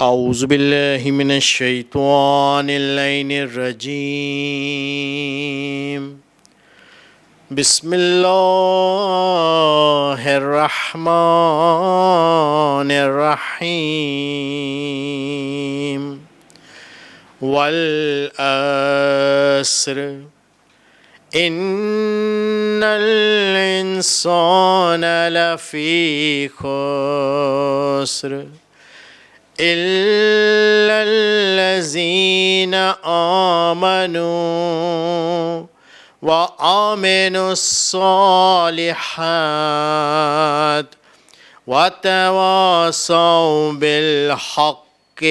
اعوذ باللہ من الشیطان اللعین الرجیم بسم اللہ الرحمن الرحیم والعصر ان الانسان لفی خسر إلا الذين آمنوا وعملوا الصالحات وتواصوا بالحق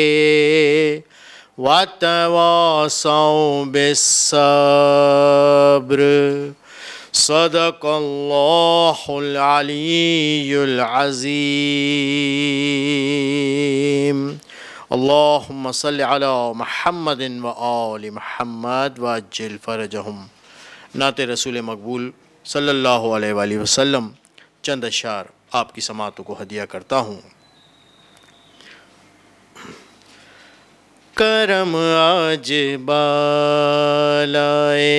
وتواصوا بالصبر صدق اللہ العلی العظیم اللہم صلی علی محمد و آل محمد وعجل فرجہم۔ نعت رسول مقبول صلی اللہ علیہ وآلہ وسلم چند اشعار آپ کی سماعتوں کو ہدیہ کرتا ہوں۔ کرم آج بالائے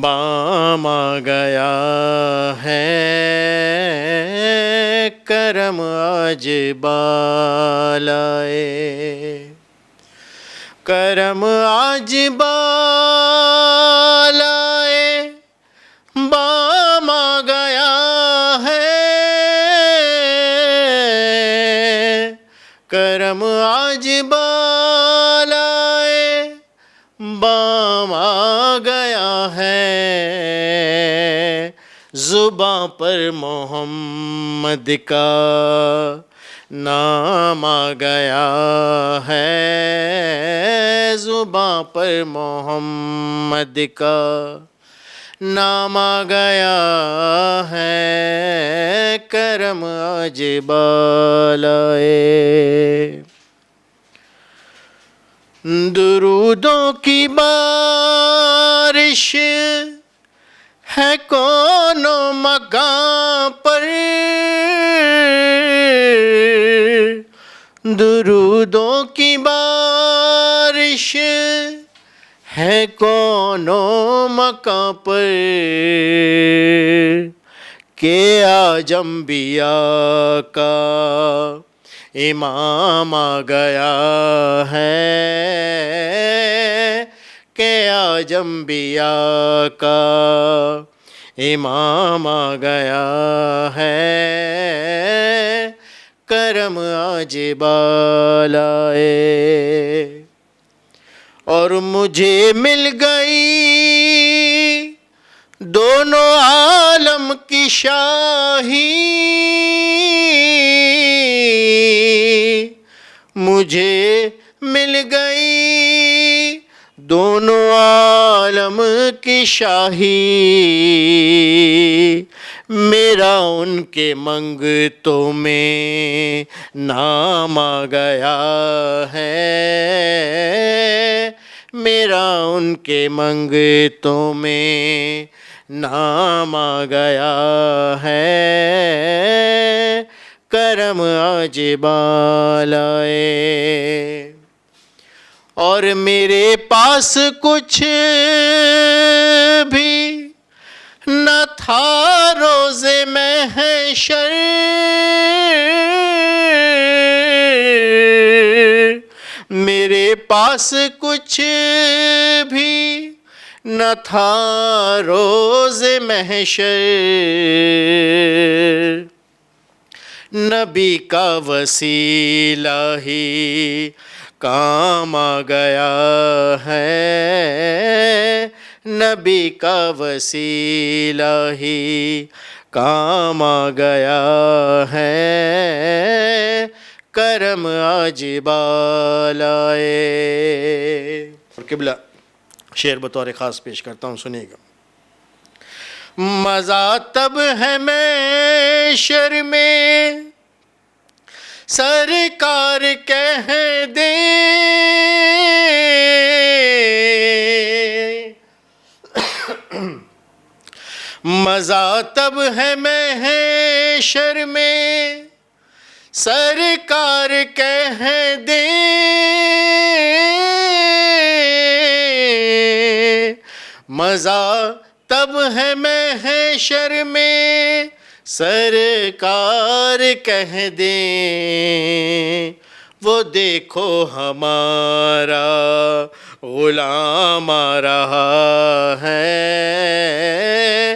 بام آ گیا ہے، کرم آج بالائے کرم آج بالائے بام آ گیا ہے، کرم آج بالائے بام آ گیا ہے، زباں پر محمد کا نام آ گیا ہے، زباں پر محمد کا نام آ گیا ہے، کرم آج بالائے درودوں کی بارش ہے کون و مکان پر، درودوں کی بارش ہے کون و مکان پر، کہ آج انبیاء کا امام آ گیا ہے، کہ آج انبیاء کا امام آ گیا ہے، کرم آج بالائے اور مجھے مل گئی دونوں عالم کی شاہی، مجھے مل گئی دونوں عالم کی شاہی، میرا ان کے منگتوں میں نام آ گیا ہے، میرا ان کے منگتوں میں نام آ گیا ہے، کرم آج بالائے اور میرے پاس کچھ بھی نہ تھا روز محشر، میرے پاس کچھ بھی نہ تھا روز محشر، نبی کا وسیلہ ہی کام آ گیا ہے، نبی کا وسیلہ ہی کام آ گیا ہے، کرم آج بالائے۔ اور قبلہ شعر بطور خاص پیش کرتا ہوں، سنیے گا۔ مزہ تب ہے محشر میں سرکار کہہ دے، مزہ تب ہے محشر میں سرکار کہہ دیں مزہ تب ہے محشر میں، سرکار کہہ دیں وہ دیکھو ہمارا غلام آ رہا ہے،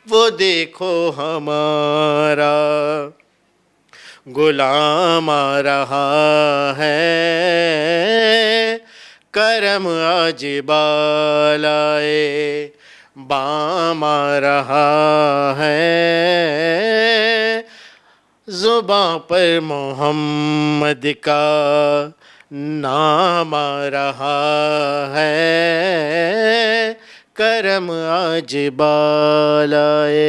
وہ دیکھو ہمارا غلام آ رہا ہے، کرم آج بالائے بام آ رہا ہے، زباں پر محمد کا نام آ رہا ہے، کرم آج بالائے۔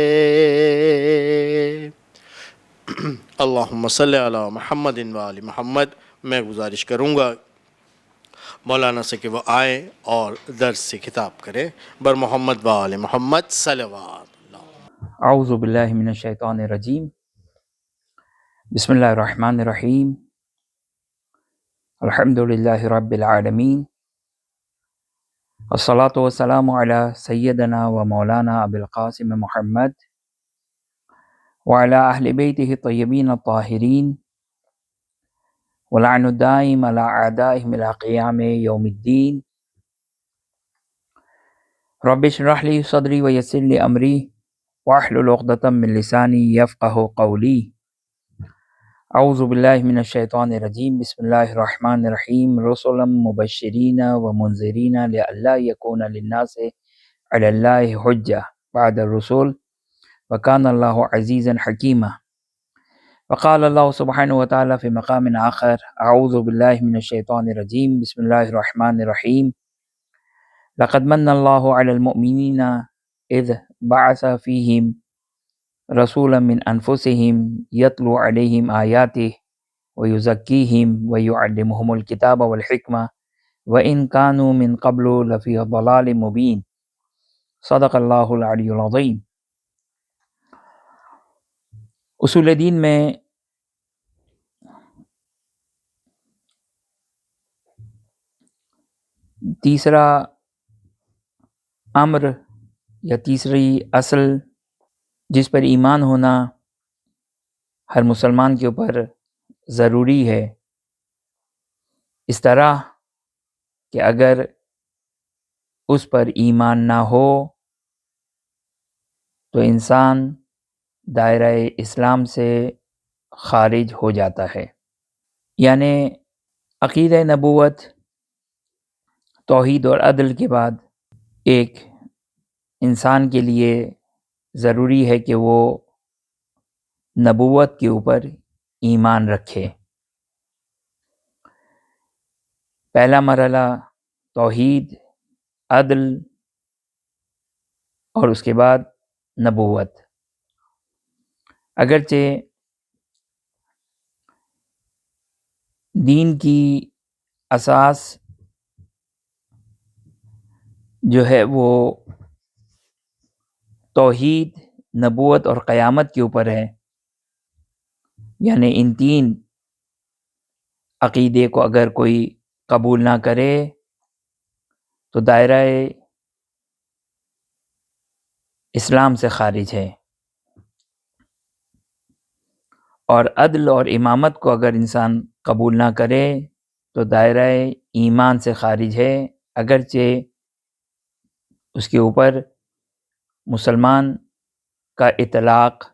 اللہم صلی علی محمد و آل محمد۔ میں گزارش کروں گا مولانا سے کہ وہ آئیں اور درس سے خطاب کریں بر محمد و آل محمد صلوات۔ اعوذ باللہ من الشیطان الرجیم، بسم اللہ الرحمن الرحیم، الحمدللہ رب العالمین، الصلاۃ والسلام علی سیدنا و مولانا ابی القاسم محمد وعلی اہل بیتہ الطیبین الطاہرین ولعن الدائم علی اعدائہم الی قیام یوم الدین۔ رب اشرح لی صدری ویسر لی امری واحلل عقدۃ من لسانی یفقہوا قولی۔ اعوذ باللہ من الشیطان الرجیم، بسم اللہ الرحمن الرحیم، رسلا مبشرین و منذرین لئلا یکون للناس علی اللہ حجہ بعد الرسول وکان اللہ عزیزا حکیما۔ وقال اللہ سبحانہ وتعالی فی مقام آخر، اعوذ باللہ من الشیطان الرجیم، بسم اللہ الرحمن الرحیم، لقد من اللہ علی المؤمنین اذ بعث فیہم رسولا من انفسہم یتلو علیہم آیاتہ ویزکیہم ویعلمہم الکتاب والحکمہ وإن كانوا من قبل لفی ضلال مبین۔ صدق اللہ العلی العظیم۔ اصول دین میں تیسرا امر یا تیسری اصل جس پر ایمان ہونا ہر مسلمان کے اوپر ضروری ہے، اس طرح کہ اگر اس پر ایمان نہ ہو تو انسان دائرہ اسلام سے خارج ہو جاتا ہے۔ یعنی عقیدہ نبوت، توحید اور عدل کے بعد ایک انسان کے لیے ضروری ہے کہ وہ نبوت کے اوپر ایمان رکھے۔ پہلا مرحلہ توحید، عدل اور اس کے بعد نبوت۔ اگرچہ دین کی اساس جو ہے وہ توحید، نبوت اور قیامت کے اوپر ہے، یعنی ان تین عقیدے کو اگر کوئی قبول نہ کرے تو دائرہ اسلام سے خارج ہے، اور عدل اور امامت کو اگر انسان قبول نہ کرے تو دائرہ ایمان سے خارج ہے، اگرچہ اس کے اوپر مسلمان کا اطلاق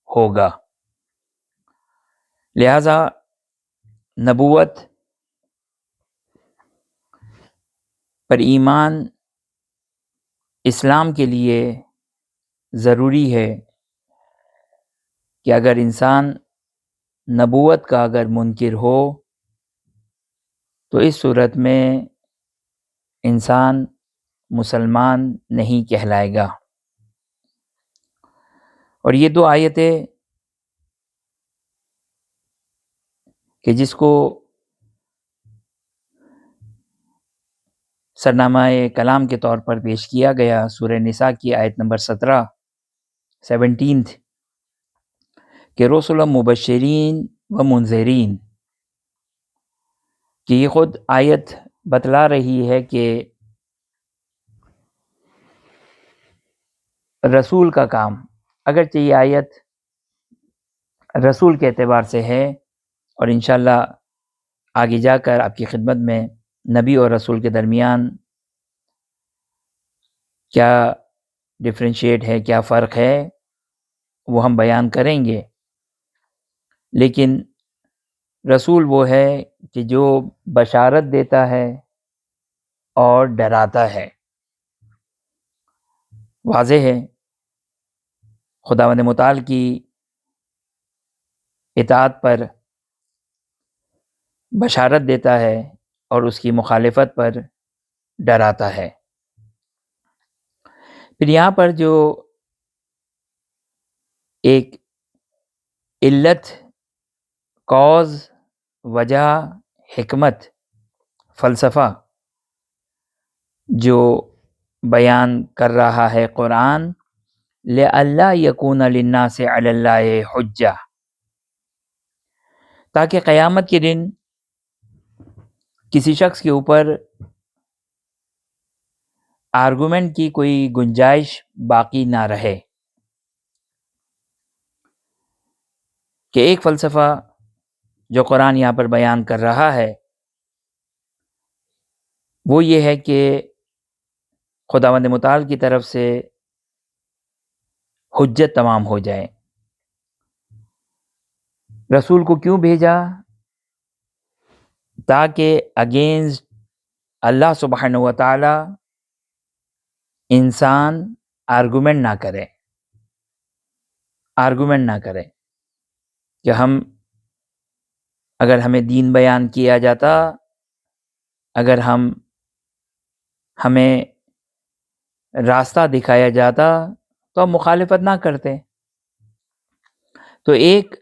ہوگا۔ لہذا نبوت پر ایمان اسلام کے لیے ضروری ہے کہ اگر انسان نبوت کا اگر منکر ہو تو اس صورت میں انسان مسلمان نہیں کہلائے گا۔ اور یہ دو آیتیں کہ جس کو سرنامہ کلام کے طور پر پیش کیا گیا، سورہ نساء کی آیت نمبر 17 کہ رسول مبشرین ومنذرین، کہ یہ خود آیت بتلا رہی ہے کہ رسول کا کام، اگرچہ یہ آیت رسول کے اعتبار سے ہے، اور انشاءاللہ آگے جا کر آپ کی خدمت میں نبی اور رسول کے درمیان کیا ڈفرینشیٹ ہے، کیا فرق ہے، وہ ہم بیان کریں گے. لیکن رسول وہ ہے کہ جو بشارت دیتا ہے اور ڈراتا ہے. واضح ہے خداوند متعال کی اطاعت پر بشارت دیتا ہے اور اس کی مخالفت پر ڈراتا ہے. پھر یہاں پر جو ایک علت، کاز، وجہ، حکمت، فلسفہ جو بیان کر رہا ہے قرآن، لئلا یکون للناس علی اللہ حجہ، تاکہ قیامت کے دن کسی شخص کے اوپر آرگومنٹ کی کوئی گنجائش باقی نہ رہے. کہ ایک فلسفہ جو قرآن یہاں پر بیان کر رہا ہے وہ یہ ہے کہ خداوند متعال کی طرف سے حجت تمام ہو جائے. رسول کو کیوں بھیجا؟ تاکہ اگینسٹ اللہ سبحانہ و تعالی انسان آرگومنٹ نہ کرے کہ اگر ہمیں دین بیان کیا جاتا، اگر ہمیں راستہ دکھایا جاتا تو ہم مخالفت نہ کرتے. تو ایک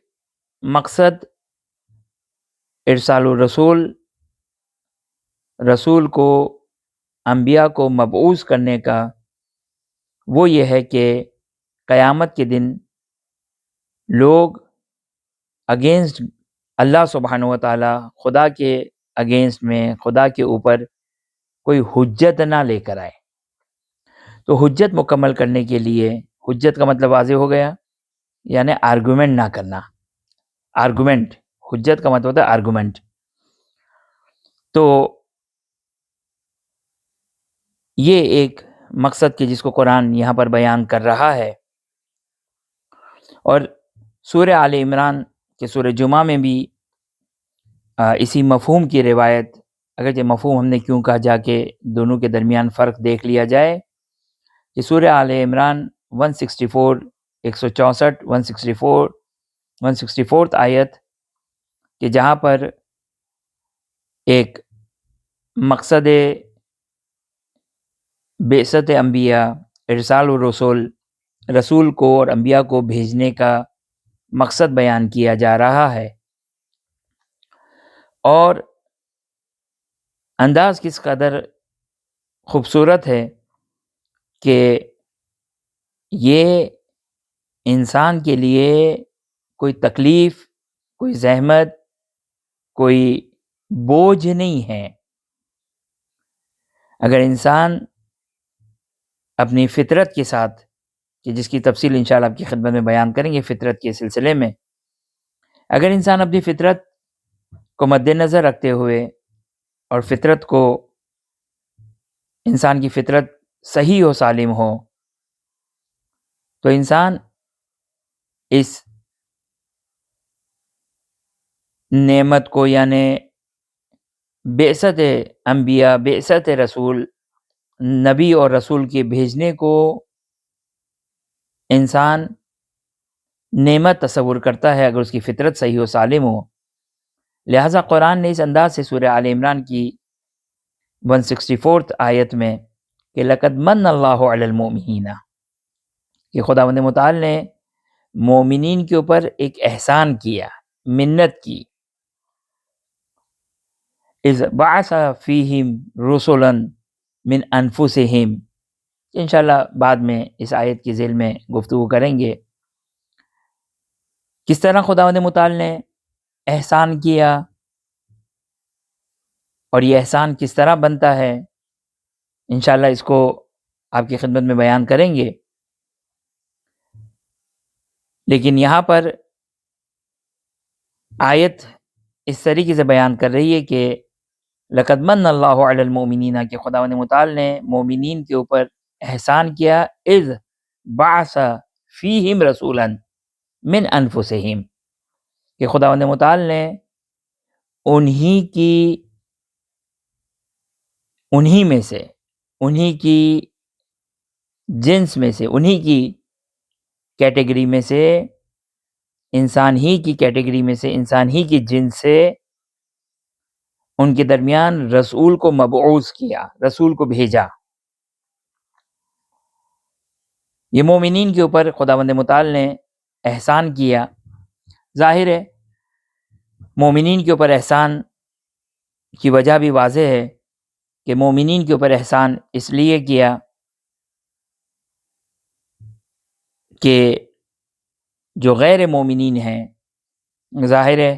مقصد ارسال الرسول، رسول کو، انبیاء کو مبعوث کرنے کا، وہ یہ ہے کہ قیامت کے دن لوگ اگینسٹ اللہ سبحانہ و تعالی، خدا کے اگینسٹ میں، خدا کے اوپر کوئی حجت نہ لے کر آئے. تو حجت مکمل کرنے کے لیے، حجت کا مطلب واضح ہو گیا، یعنی آرگومنٹ نہ کرنا. آرگومنٹ، حجت کا مطلب ہوتا ہے آرگومنٹ. تو یہ ایک مقصد کہ جس کو قرآن یہاں پر بیان کر رہا ہے. اور سورہ آل عمران کے سورہ جمعہ میں بھی اسی مفہوم کی روایت، اگرچہ مفہوم ہم نے کیوں کہا، جا کے دونوں کے درمیان فرق دیکھ لیا جائے، کہ سورہ آل عمران 164 164 164 آیت کہ جہاں پر ایک مقصد بعثت انبیاء، ارسال الرسول، رسول کو اور انبیاء کو بھیجنے کا مقصد بیان کیا جا رہا ہے، اور انداز کس قدر خوبصورت ہے کہ یہ انسان کے لیے کوئی تکلیف، کوئی زحمت، کوئی بوجھ نہیں ہے. اگر انسان اپنی فطرت کے ساتھ، کہ جس کی تفصیل انشاءاللہ آپ کی خدمت میں بیان کریں گے فطرت کے سلسلے میں، اگر انسان اپنی فطرت کو مد نظر رکھتے ہوئے، اور فطرت کو، انسان کی فطرت صحیح و سالم ہو، تو انسان اس نعمت کو، یعنی بعثت انبیاء، بعثت رسول، نبی اور رسول کے بھیجنے کو انسان نعمت تصور کرتا ہے اگر اس کی فطرت صحیح و سالم ہو. لہٰذا قرآن نے اس انداز سے سورہ آل عمران کی 164 آیت میں کہ لَقَدْ مَنَّ اللَّهُ عَلَى الْمُؤْمِنِينَ، کہ خداوند متعال نے مومنین کے اوپر ایک احسان کیا، منت کی، اِذْ بَعَثَ فِيهِمْ رُسُلًا مِنْ أَنفُسِهِمْ. انشاءاللہ بعد میں اس آیت کی ذیل میں گفتگو کریں گے کس طرح خداوند متعال نے احسان کیا اور یہ احسان کس طرح بنتا ہے، انشاءاللہ اس کو آپ کی خدمت میں بیان کریں گے. لیکن یہاں پر آیت اس طریقے سے بیان کر رہی ہے کہ لقد من اللہ علی المؤمنین، کہ خداوند متعال نے مومنین کے اوپر احسان کیا، اذ بعث فیہم رسولا من انفسہم، کہ خداوند متعال نے انہی میں سے، انہی کی جنس میں سے، انہی کی کیٹیگری میں سے، انسان ہی کی کیٹیگری میں سے، انسان ہی کی جنس سے ان کے درمیان رسول کو مبعوث کیا، رسول کو بھیجا. یہ مومنین کے اوپر خداوند متعال نے احسان کیا. ظاہر ہے مومنین کے اوپر احسان کی وجہ بھی واضح ہے کہ مومنین کے اوپر احسان اس لیے کیا کہ جو غیر مومنین ہیں، ظاہر ہے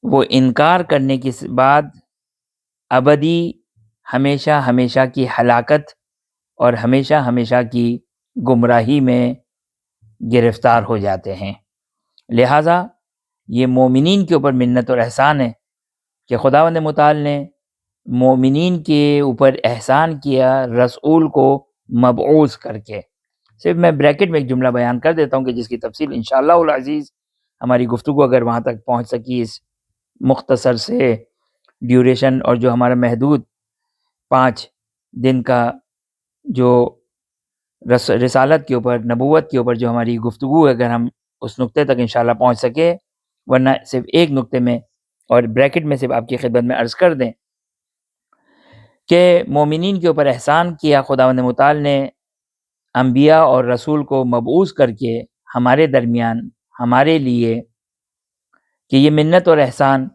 وہ انکار کرنے کے بعد ابدی ہمیشہ ہمیشہ کی ہلاکت اور ہمیشہ ہمیشہ کی گمراہی میں گرفتار ہو جاتے ہیں. لہٰذا یہ مومنین کے اوپر منت اور احسان ہے کہ خداوند متعال نے مومنین کے اوپر احسان کیا رسول کو مبعوث کر کے. صرف میں بریکٹ میں ایک جملہ بیان کر دیتا ہوں کہ جس کی تفصیل انشاءاللہ العزیز ہماری گفتگو اگر وہاں تک پہنچ سکی اس مختصر سے ڈیوریشن اور جو ہمارا محدود 5 دن کا جو رسالت کے اوپر، نبوت کے اوپر جو ہماری گفتگو ہے، اگر ہم اس نقطے تک انشاءاللہ پہنچ سکے، ورنہ صرف ایک نقطے میں اور بریکٹ میں صرف آپ کی خدمت میں عرض کر دیں کہ مومنین کے اوپر احسان کیا خداوند متعال نے انبیاء اور رسول کو مبعوث کر کے ہمارے درمیان، ہمارے لیے، کہ یہ منت اور احسان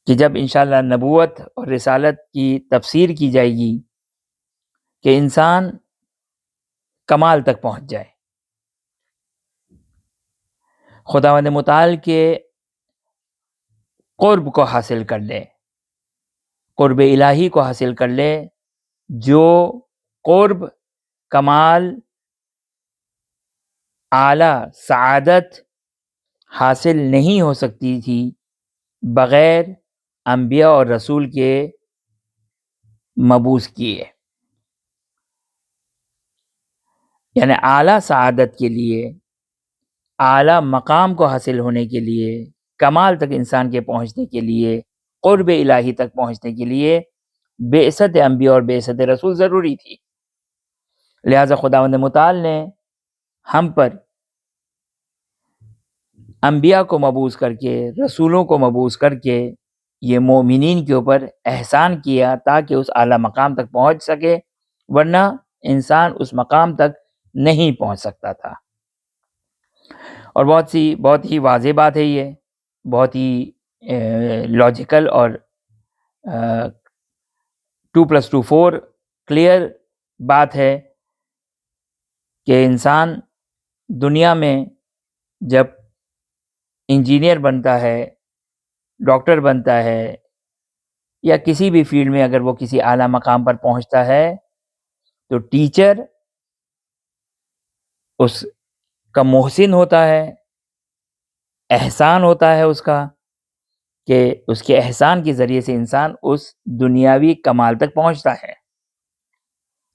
کہ جب انشاءاللہ نبوت اور رسالت کی تفسیر کی جائے گی کہ انسان کمال تک پہنچ جائے، خداوند متعال کے قرب کو حاصل کر لے، قرب الہی کو حاصل کر لے، جو قرب، کمال، اعلی سعادت حاصل نہیں ہو سکتی تھی بغیر انبیاء اور رسول کے مبعوث کیے. یعنی اعلی سعادت کے لیے، اعلی مقام کو حاصل ہونے کے لیے، کمال تک انسان کے پہنچنے کے لیے، قرب الہی تک پہنچنے کے لیے بعثت انبیاء اور بعثت رسول ضروری تھی. لہٰذا خداوند متعال نے ہم پر انبیاء کو مبعوث کر کے، رسولوں کو مبعوث کر کے یہ مومنین کے اوپر احسان کیا تاکہ اس اعلیٰ مقام تک پہنچ سکے، ورنہ انسان اس مقام تک نہیں پہنچ سکتا تھا. اور بہت ہی واضح بات ہے، یہ بہت ہی لاجیکل اور 2+2=4 کلیئر بات ہے کہ انسان دنیا میں جب انجینئر بنتا ہے، ڈاکٹر بنتا ہے، یا کسی بھی فیلڈ میں اگر وہ کسی اعلیٰ مقام پر پہنچتا ہے تو ٹیچر اس کا محسن ہوتا ہے، احسان ہوتا ہے اس کا، کہ اس کے احسان کے ذریعے سے انسان اس دنیاوی کمال تک پہنچتا ہے.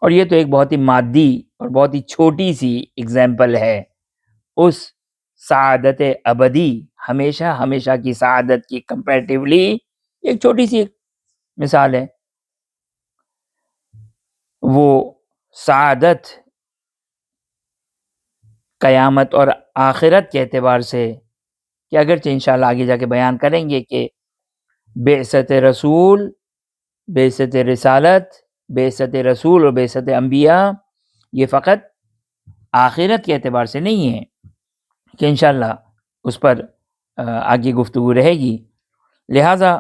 اور یہ تو ایک بہت ہی مادی اور بہت ہی چھوٹی سی اگزامپل ہے اس سعادت ابدی، ہمیشہ ہمیشہ کی سعادت کی کمپیریٹیولی ایک چھوٹی سی مثال ہے. وہ سعادت قیامت اور آخرت کے اعتبار سے کہ اگرچہ انشاءاللہ آگے جا کے بیان کریں گے کہ بعثت رسول، بعثت رسالت، بعثت رسول اور بعثت انبیاء یہ فقط آخرت کے اعتبار سے نہیں ہے، کہ انشاءاللہ اس پر آگے گفتگو رہے گی. لہٰذا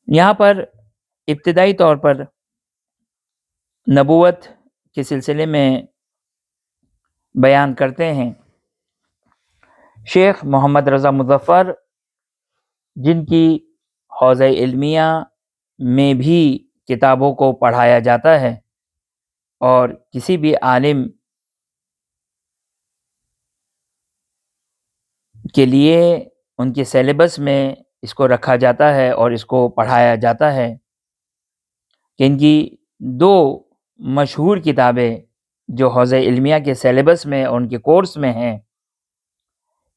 یہاں پر ابتدائی طور پر نبوت کے سلسلے میں بیان کرتے ہیں شیخ محمد رضا مظفر، جن کی حوزہ علمیہ میں بھی کتابوں کو پڑھایا جاتا ہے اور کسی بھی عالم کے لیے ان کے سیلیبس میں اس کو رکھا جاتا ہے اور اس کو پڑھایا جاتا ہے، کہ ان کی دو مشہور کتابیں جو حوزہ علمیہ کے سیلیبس میں اور ان کے کورس میں ہیں،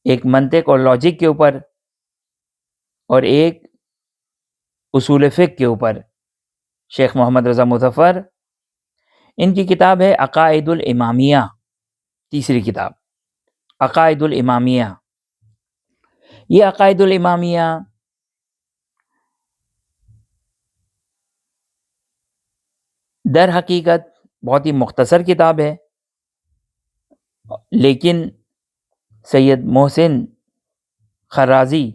ایک منطق اور لاجک کے اوپر اور ایک اصول فقہ کے اوپر، شیخ محمد رضا مظفر، ان کی کتاب ہے عقائد الامامیہ، تیسری کتاب عقائد الامامیہ۔ یہ عقائد الامامیہ در حقیقت بہت ہی مختصر کتاب ہے، لیکن سید محسن خرازی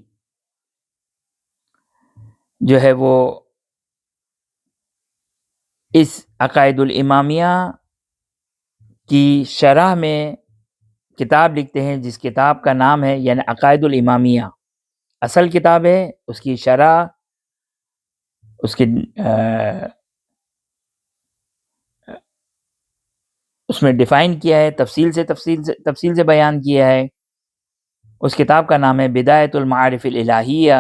جو ہے وہ اس عقائد الامامیہ کی شرح میں کتاب لکھتے ہیں، جس کتاب کا نام ہے یعنی عقائد الامامیہ اصل کتاب ہے، اس کی شرح اس میں ڈیفائن کیا ہے، تفصیل سے بیان کیا ہے۔ اس کتاب کا نام ہے بدایت المعارف الالہیہ،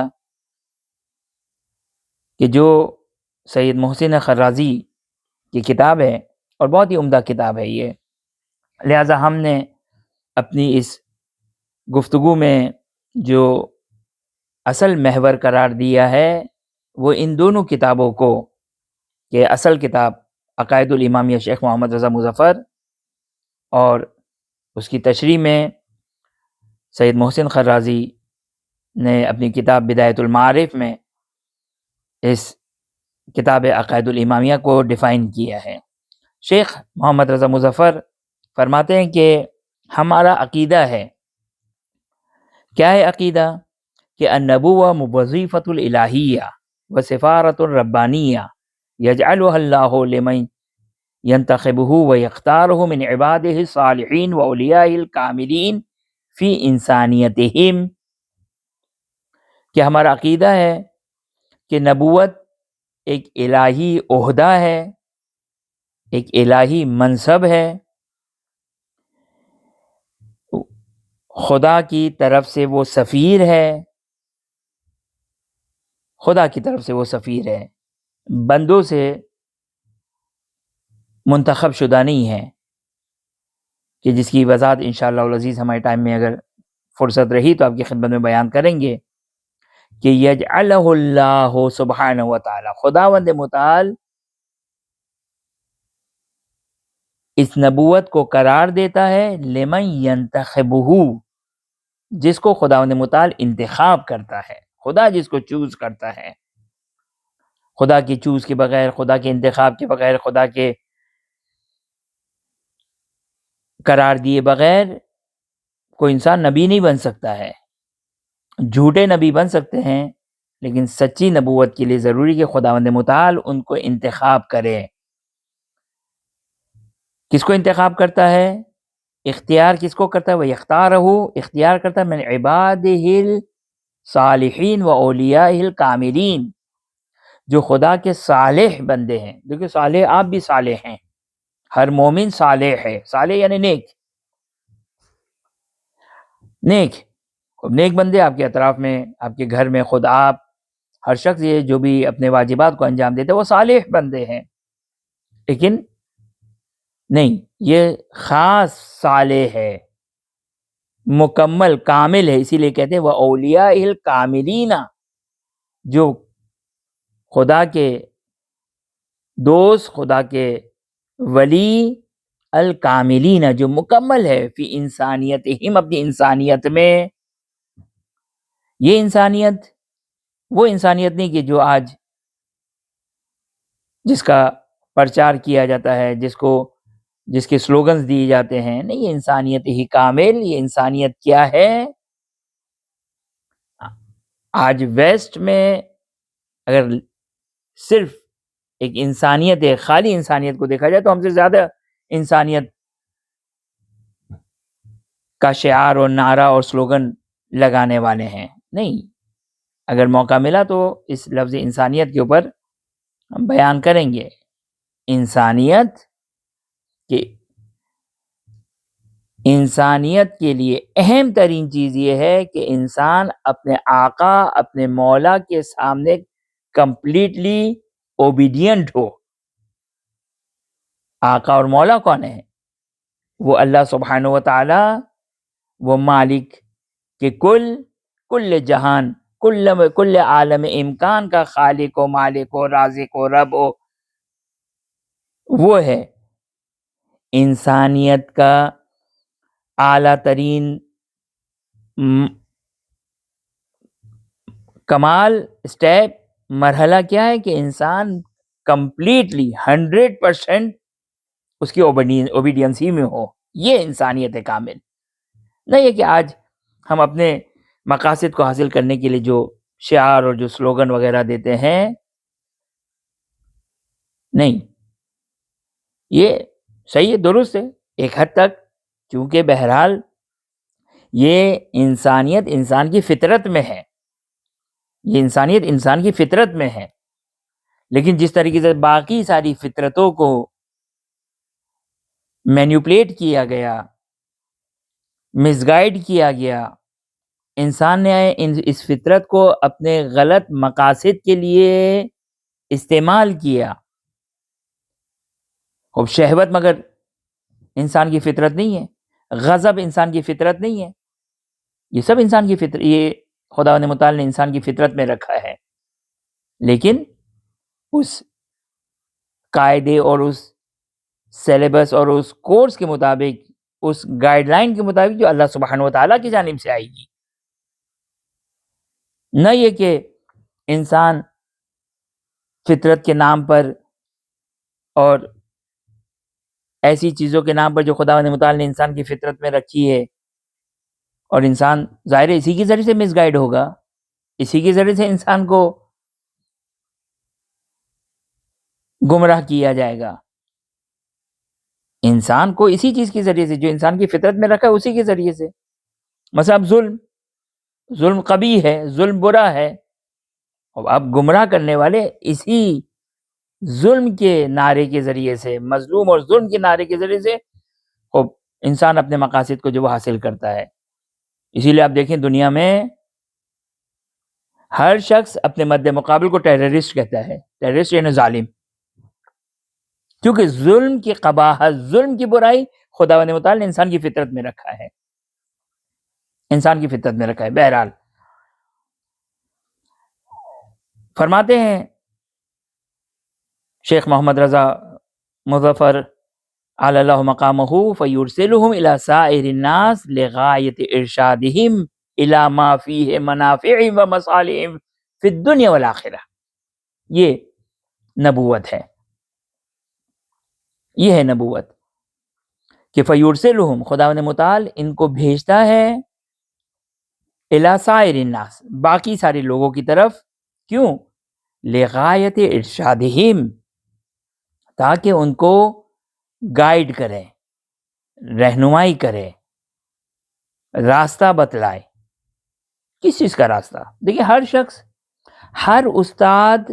کہ جو سید محسن خرازی کی کتاب ہے اور بہت ہی عمدہ کتاب ہے یہ۔ لہٰذا ہم نے اپنی اس گفتگو میں جو اصل محور قرار دیا ہے وہ ان دونوں کتابوں کو، کہ اصل کتاب عقائد الامامیہ شیخ محمد رضا مظفر اور اس کی تشریح میں سید محسن خرازی نے اپنی کتاب بدایت المعارف میں اس کتاب عقائد الامامیہ کو ڈیفائن کیا ہے۔ شیخ محمد رضا مظفر فرماتے ہیں کہ ہمارا عقیدہ ہے، کیا ہے عقیدہ؟ کہ النبوہ وظیفۃ الالہیہ و سفارۃ الربانیہ یجعلها اللہ لمن ینتخبہ و یختارہ من عبادہ الصالحین و اولیائہ الکاملین فی انسانیتہم، کہ ہمارا عقیدہ ہے کہ نبوت ایک الہی عہدہ ہے، ایک الہی منصب ہے، خدا کی طرف سے وہ سفیر ہے، خدا کی طرف سے وہ سفیر ہے، بندوں سے منتخب شدہ نہیں ہے، کہ جس کی وضاحت انشاءاللہ العزیز ہمارے ٹائم میں اگر فرصت رہی تو آپ کی خدمت میں بیان کریں گے، کہ یجعلہ اللہ سبحانہ وتعالی، خداوند متعال اس نبوت کو قرار دیتا ہے لمن ینتخبہ، جس کو خداوند متعال انتخاب کرتا ہے، خدا جس کو چوز کرتا ہے، خدا کی چوز کے بغیر، خدا کے انتخاب کے بغیر، خدا کے قرار دیے بغیر کوئی انسان نبی نہیں بن سکتا ہے۔ جھوٹے نبی بن سکتے ہیں، لیکن سچی نبوت کے لیے ضروری کہ خداوند متعال ان کو انتخاب کرے۔ کس کو انتخاب کرتا ہے؟ اختیار کس کو کرتا ہے؟ وہ یختارہ، اختیار کرتا ہے من عبادہ الصالحین و اولیاء الکاملین، جو خدا کے صالح بندے ہیں۔ دیکھیں صالح، آپ بھی صالح ہیں، ہر مومن صالح ہے، صالح یعنی نیک، نیک بندے آپ کے اطراف میں، آپ کے گھر میں، خود آپ، ہر شخص یہ جو بھی اپنے واجبات کو انجام دیتے وہ صالح بندے ہیں، لیکن نہیں، یہ خاص صالح ہے، مکمل کامل ہے، اسی لیے کہتے ہیں وہ اولیاء الکاملین، جو خدا کے دوست، خدا کے ولی، الکاملین، جو مکمل ہے، فی انسانیتہم، اپنی انسانیت میں۔ یہ انسانیت وہ انسانیت نہیں کہ جو آج جس کا پرچار کیا جاتا ہے، جس کے سلوگنز دیے جاتے ہیں، نہیں، یہ انسانیت ہی کامل۔ یہ انسانیت کیا ہے؟ آج ویسٹ میں اگر صرف ایک انسانیت ہے، خالی انسانیت کو دیکھا جائے تو ہم سے زیادہ انسانیت کا شعار اور نعرہ اور سلوگن لگانے والے ہیں، نہیں. اگر موقع ملا تو اس لفظ انسانیت کے اوپر ہم بیان کریں گے. انسانیت کے لیے اہم ترین چیز یہ ہے کہ انسان اپنے آقا، اپنے مولا کے سامنے کمپلیٹلی اوبیڈینٹ ہو. آقا اور مولا کون ہے؟ وہ اللہ سبحانہ و تعالی، وہ مالک کہ کل جہان، کل عالم امکان کا خالق و مالک و رازق و رب و، وہ ہے. انسانیت کا اعلیٰ ترین کمال، اسٹیپ، مرحلہ کیا ہے کہ انسان کمپلیٹلی 100% اس کی اوبیڈینس ہی میں ہو. یہ انسانیت ہے کامل. نہیں ہے کہ آج ہم اپنے مقاصد کو حاصل کرنے کے لیے جو شعار اور جو سلوگن وغیرہ دیتے ہیں، نہیں، یہ صحیح ہے، درست ہے ایک حد تک، کیونکہ بہرحال یہ انسانیت انسان کی فطرت میں ہے. یہ انسانیت انسان کی فطرت میں ہے. لیکن جس طریقے سے باقی ساری فطرتوں کو مینیپولیٹ کیا گیا، مس گائیڈ کیا گیا، انسان نے اس فطرت کو اپنے غلط مقاصد کے لیے استعمال کیا. اب شہوت مگر انسان کی فطرت نہیں ہے، غضب انسان کی فطرت نہیں ہے. یہ سب انسان کی فطرت، یہ خداوند متعال نے انسان کی فطرت میں رکھا ہے. لیکن اس قاعدے اور اس سیلیبس اور اس کورس کے مطابق، اس گائیڈ لائن کے مطابق جو اللہ سبحانہ و تعالیٰ کی جانب سے آئے گی. نہ یہ کہ انسان فطرت کے نام پر اور ایسی چیزوں کے نام پر جو خداوند متعال نے انسان کی فطرت میں رکھی ہے، اور انسان ظاہر ہے اسی کے ذریعے سے مس گائیڈ ہوگا، اسی کے ذریعے سے انسان کو گمراہ کیا جائے گا. انسان کو اسی چیز کے ذریعے سے جو انسان کی فطرت میں رکھا ہے اسی کے ذریعے سے. مثلا اب ظلم قبیح ہے، ظلم برا ہے، اور اب گمراہ کرنے والے اسی ظلم کے نعرے کے ذریعے سے، مظلوم اور ظلم کے نعرے کے ذریعے سے انسان اپنے مقاصد کو جو وہ حاصل کرتا ہے. اسی لیے آپ دیکھیں دنیا میں ہر شخص اپنے مد مقابل کو ٹیررسٹ کہتا ہے. ٹیررسٹ یعنی ظالم، کیونکہ ظلم کی قباحت، ظلم کی برائی خداوند متعال نے انسان کی فطرت میں رکھا ہے، انسان کی فطرت میں رکھا ہے. بہرحال فرماتے ہیں شیخ محمد رضا مظفر علی اللہ مقامہ، فیرسلہم الی سائر الناس لغایت ارشادہم الی ما فیہ منافعہم و مصالحہم فی الدنیا والآخرہ. یہ نبوت ہے، یہ ہے نبوت کہ فیرسلہم، خداوند متعال ان کو بھیجتا ہے الی سائر الناس، باقی سارے لوگوں کی طرف. کیوں؟ لغایت ارشادہم، تاکہ ان کو گائیڈ کرے، رہنمائی کرے، راستہ بتلائے. کس چیز کا راستہ؟ دیکھیں ہر شخص، ہر استاد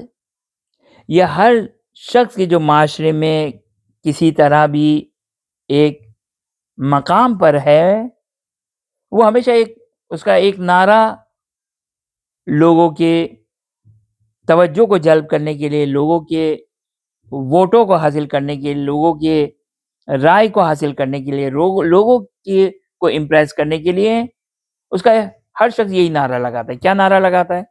یا ہر شخص کے جو معاشرے میں کسی طرح بھی ایک مقام پر ہے، وہ ہمیشہ اس کا ایک نعرہ لوگوں کے توجہ کو جلب کرنے کے لیے، لوگوں کے ووٹوں کو حاصل کرنے کے لیے، لوگوں کے رائے کو حاصل کرنے کے لیے، لوگوں کو امپریس کرنے کے لیے اس کا ہر شخص یہی نعرہ لگاتا ہے. کیا نعرہ لگاتا ہے؟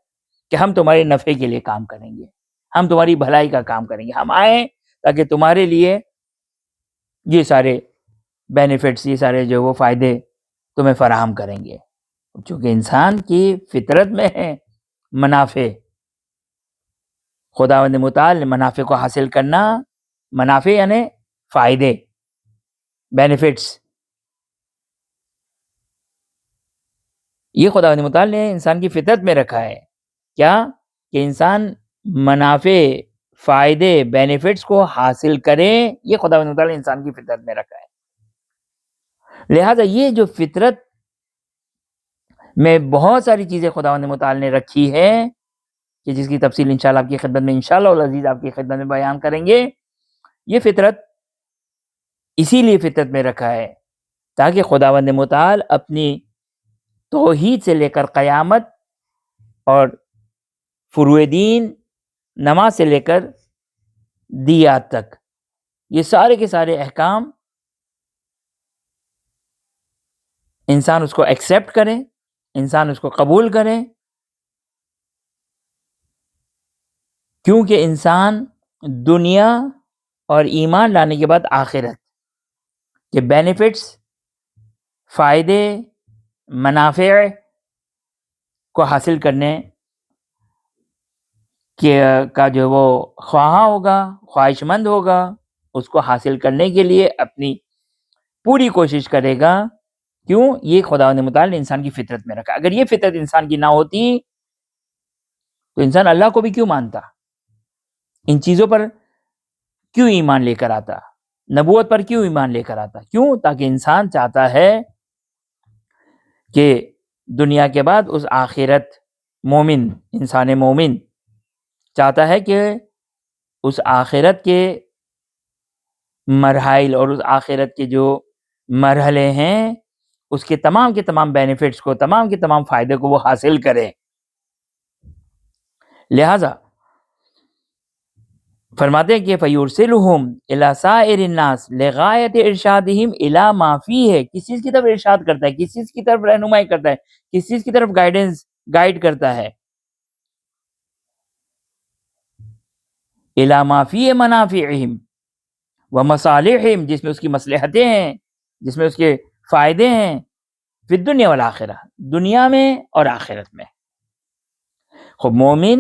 کہ ہم تمہارے نفع کے لیے کام کریں گے، ہم تمہاری بھلائی کا کام کریں گے، ہم آئیں تاکہ تمہارے لیے یہ سارے بینیفٹس، یہ سارے جو وہ فائدے تمہیں فراہم کریں گے. چونکہ انسان کی فطرت میں ہے منافع، خداوند متعال نے منافع کو حاصل کرنا، منافع یعنی فائدے، بینیفٹس، یہ خداوند متعال نے انسان کی فطرت میں رکھا ہے. کیا؟ کہ انسان منافع، فائدے، بینیفٹس کو حاصل کرے، یہ خداوند متعال نے انسان کی فطرت میں رکھا ہے. لہذا یہ جو فطرت میں بہت ساری چیزیں خداوند متعال نے رکھی ہے کہ جس کی تفصیل انشاءاللہ آپ کی خدمت میں انشاءاللہ العزیز آپ کی خدمت میں بیان کریں گے. یہ فطرت اسی لیے فطرت میں رکھا ہے تاکہ خداوند متعال اپنی توحید سے لے کر قیامت اور فروع دین، نماز سے لے کر دیات تک، یہ سارے کے سارے احکام انسان اس کو ایکسیپٹ کرے، انسان اس کو قبول کرے، کیونکہ انسان دنیا اور ایمان لانے کے بعد آخرت کے بینیفٹس، فائدے، منافع کو حاصل کرنے کا جو وہ خواہاں ہوگا، خواہش مند ہوگا، اس کو حاصل کرنے کے لیے اپنی پوری کوشش کرے گا. کیوں؟ یہ خداوند متعال نے انسان کی فطرت میں رکھا. اگر یہ فطرت انسان کی نہ ہوتی تو انسان اللہ کو بھی کیوں مانتا، ان چیزوں پر کیوں ایمان لے کر آتا، نبوت پر کیوں ایمان لے کر آتا؟ کیوں؟ تاکہ انسان چاہتا ہے کہ دنیا کے بعد اس آخرت، مومن، انسان مومن چاہتا ہے کہ اس آخرت کے مراحل اور اس آخرت کے جو مرحلے ہیں اس کے تمام بینیفٹس کو، تمام کے تمام فائدے کو وہ حاصل کرے. لہذا فرماتے ہیں کہ فَيُرْسِلُهُمْ إِلَى سَائِرِ النَّاسِ لِغَایَةِ إِرْشَادِهِمْ إِلَى مَا فِيهِ. کس چیز کی طرف ارشاد کرتا ہے، کس چیز کی طرف رہنمائی کرتا ہے، کس چیز کی طرف گائیڈ کرتا ہے. إِلَى مَا فِيهِ مَنَافِعِهِمْ وَمَصَالِحِهِمْ، جس میں اس کی مصلحتیں ہیں، جس میں اس کے فائدے ہیں، فی الدنیا والآخرہ، دنیا میں اور آخرت میں. خب مومن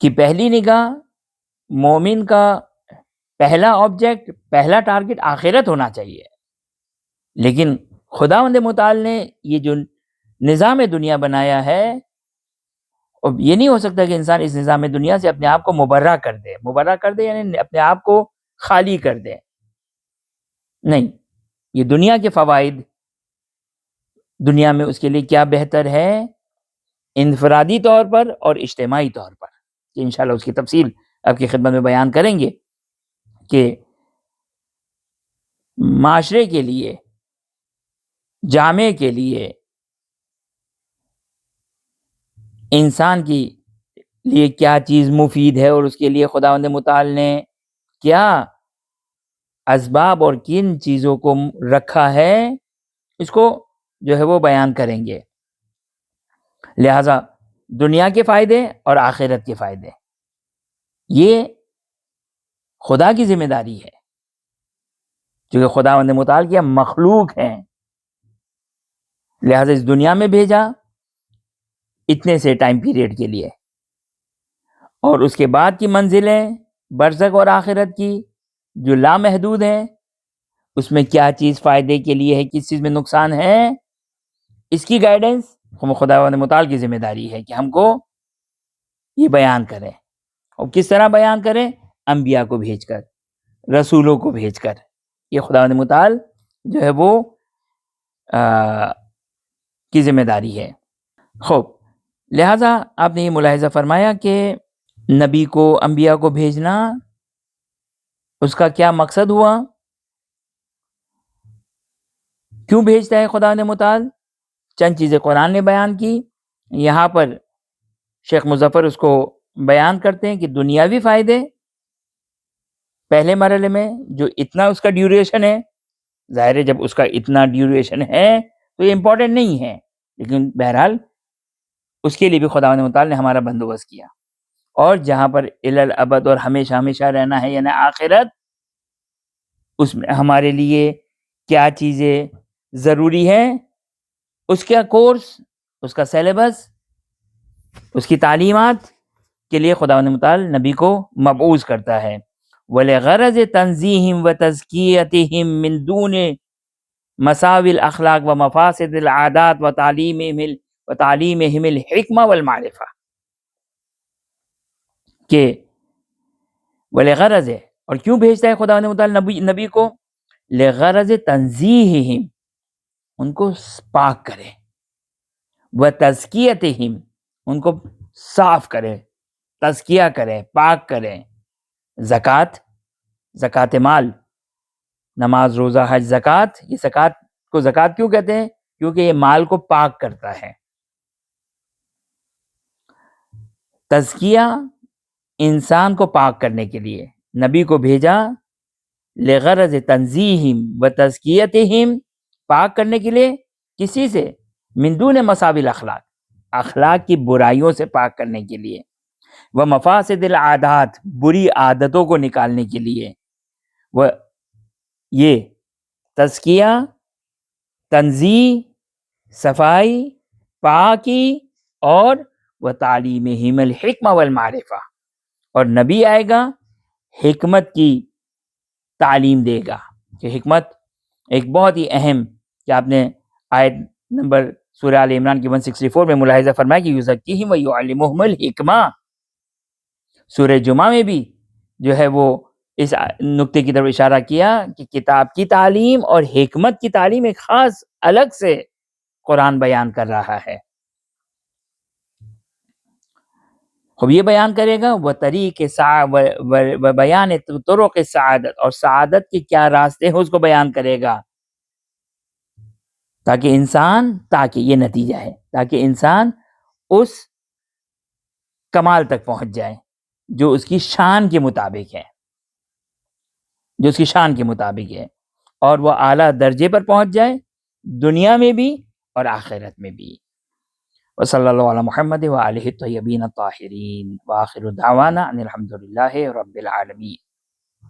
کی پہلی نگاہ، مومن کا پہلا آبجیکٹ، پہلا ٹارگٹ آخرت ہونا چاہیے. لیکن خداوند متعال نے یہ جو نظام دنیا بنایا ہے، اب یہ نہیں ہو سکتا کہ انسان اس نظام دنیا سے اپنے آپ کو مبرہ کر دے یعنی اپنے آپ کو خالی کر دے. نہیں، یہ دنیا کے فوائد، دنیا میں اس کے لیے کیا بہتر ہے انفرادی طور پر اور اجتماعی طور پر، کہ انشاءاللہ اس کی تفصیل آپ کی خدمت میں بیان کریں گے کہ معاشرے کے لیے، جامعے کے لیے، انسان کی لیے کیا چیز مفید ہے اور اس کے لیے خداوند متعال نے کیا اسباب اور کن چیزوں کو رکھا ہے، اس کو جو ہے وہ بیان کریں گے. لہذا دنیا کے فائدے اور آخرت کے فائدے، یہ خدا کی ذمہ داری ہے، کیونکہ خداوند متعال کیا مخلوق ہیں. لہذا اس دنیا میں بھیجا اتنے سے ٹائم پیریڈ کے لیے، اور اس کے بعد کی منزلیں برزخ اور آخرت کی جو لامحدود ہیں، اس میں کیا چیز فائدے کے لیے ہے، کس چیز میں نقصان ہے، اس کی گائیڈنس خداوند متعال کی ذمہ داری ہے کہ ہم کو یہ بیان کریں. اور کس طرح بیان کریں؟ انبیاء کو بھیج کر، رسولوں کو بھیج کر. یہ خداوند متعال جو ہے وہ کی ذمہ داری ہے. خوب، لہذا آپ نے یہ ملاحظہ فرمایا کہ نبی کو، انبیاء کو بھیجنا، اس کا کیا مقصد ہوا؟ کیوں بھیجتا ہے خداوند متعال؟ چند چیزیں قرآن نے بیان کی، یہاں پر شیخ مظفر اس کو بیان کرتے ہیں کہ دنیاوی فائدے پہلے مرحلے میں جو اتنا اس کا ڈیوریشن ہے، ظاہر ہے جب اس کا اتنا ڈیوریشن ہے تو یہ امپورٹنٹ نہیں ہے، لیکن بہرحال اس کے لیے بھی خداوند متعال نے ہمارا بندوبست کیا. اور جہاں پر الی الابد اور ہمیشہ ہمیشہ رہنا ہے یعنی آخرت، اس میں ہمارے لیے کیا چیزیں ضروری ہیں، اس کا کورس، اس کا سیلیبس، اس کی تعلیمات کے لیے خداوند متعال نبی کو مبعوث کرتا ہے. وَلِغَرَضِ تَنزِيهِمْ وَتَزْكِيَتِهِمْ مِنْ دُونِ مَسَاوِي الْأَخْلَاقِ وَمَفَاسِدِ الْعَادَاتِ وَتَعْلِيمِهِمِ الْحِكْمَةَ وَالْمَعْرِفَةَ، کہ وَلِغَرَضِ، اور کیوں بھیجتا ہے خداوند متعال نبی کو؟ لِغَرَضِ تَنزِيهِهِمْ، ان کو پاک کرے، وَتَزْكِيَتِهِمْ ان کو صاف کرے، تزکیہ کرے، پاک کرے۔ زکوٰۃ مال، نماز، روزہ، حج، زکوٰۃ، یہ زکوٰۃ کو زکوٰۃ کیوں کہتے ہیں؟ کیونکہ یہ مال کو پاک کرتا ہے۔ تزکیہ انسان کو پاک کرنے کے لیے نبی کو بھیجا، لغرض تنزیہم و تزکیتہم، پاک کرنے کے لیے کسی سے؟ من دون مصابی الاخلاق، اخلاق کی برائیوں سے پاک کرنے کے لیے، وہ مفاسد العادات، بری عادتوں کو نکالنے کے لیے۔ وہ یہ تزکیہ، تنزیہ، صفائی، پاکی، اور وہ تعلیمہم الحکمہ والمعرفہ، اور نبی آئے گا حکمت کی تعلیم دے گا۔ کہ حکمت ایک بہت ہی اہم، کہ آپ نے آیت نمبر سورہ آل عمران کی 164 میں ملاحظہ فرمایا کہ یزکیہم و یعلمہم الحکمہ۔ سورہ جمعہ میں بھی جو ہے وہ اس نقطے کی طرف اشارہ کیا کہ کتاب کی تعلیم اور حکمت کی تعلیم ایک خاص الگ سے قرآن بیان کر رہا ہے۔ اب یہ بیان کرے گا وہ طریق و بیان طرق سعادت، اور سعادت کے کیا راستے ہیں اس کو بیان کرے گا، تاکہ یہ نتیجہ ہے، تاکہ انسان اس کمال تک پہنچ جائے جو اس کی شان کے مطابق ہے، جو اس کی شان کے مطابق ہے، اور وہ اعلیٰ درجے پر پہنچ جائے دنیا میں بھی اور آخرت میں بھی۔ وصلی اللہ علی محمد وآلہ الطیبین الطاہرین، وآخر دعوانا ان الحمد للہ رب العالمین۔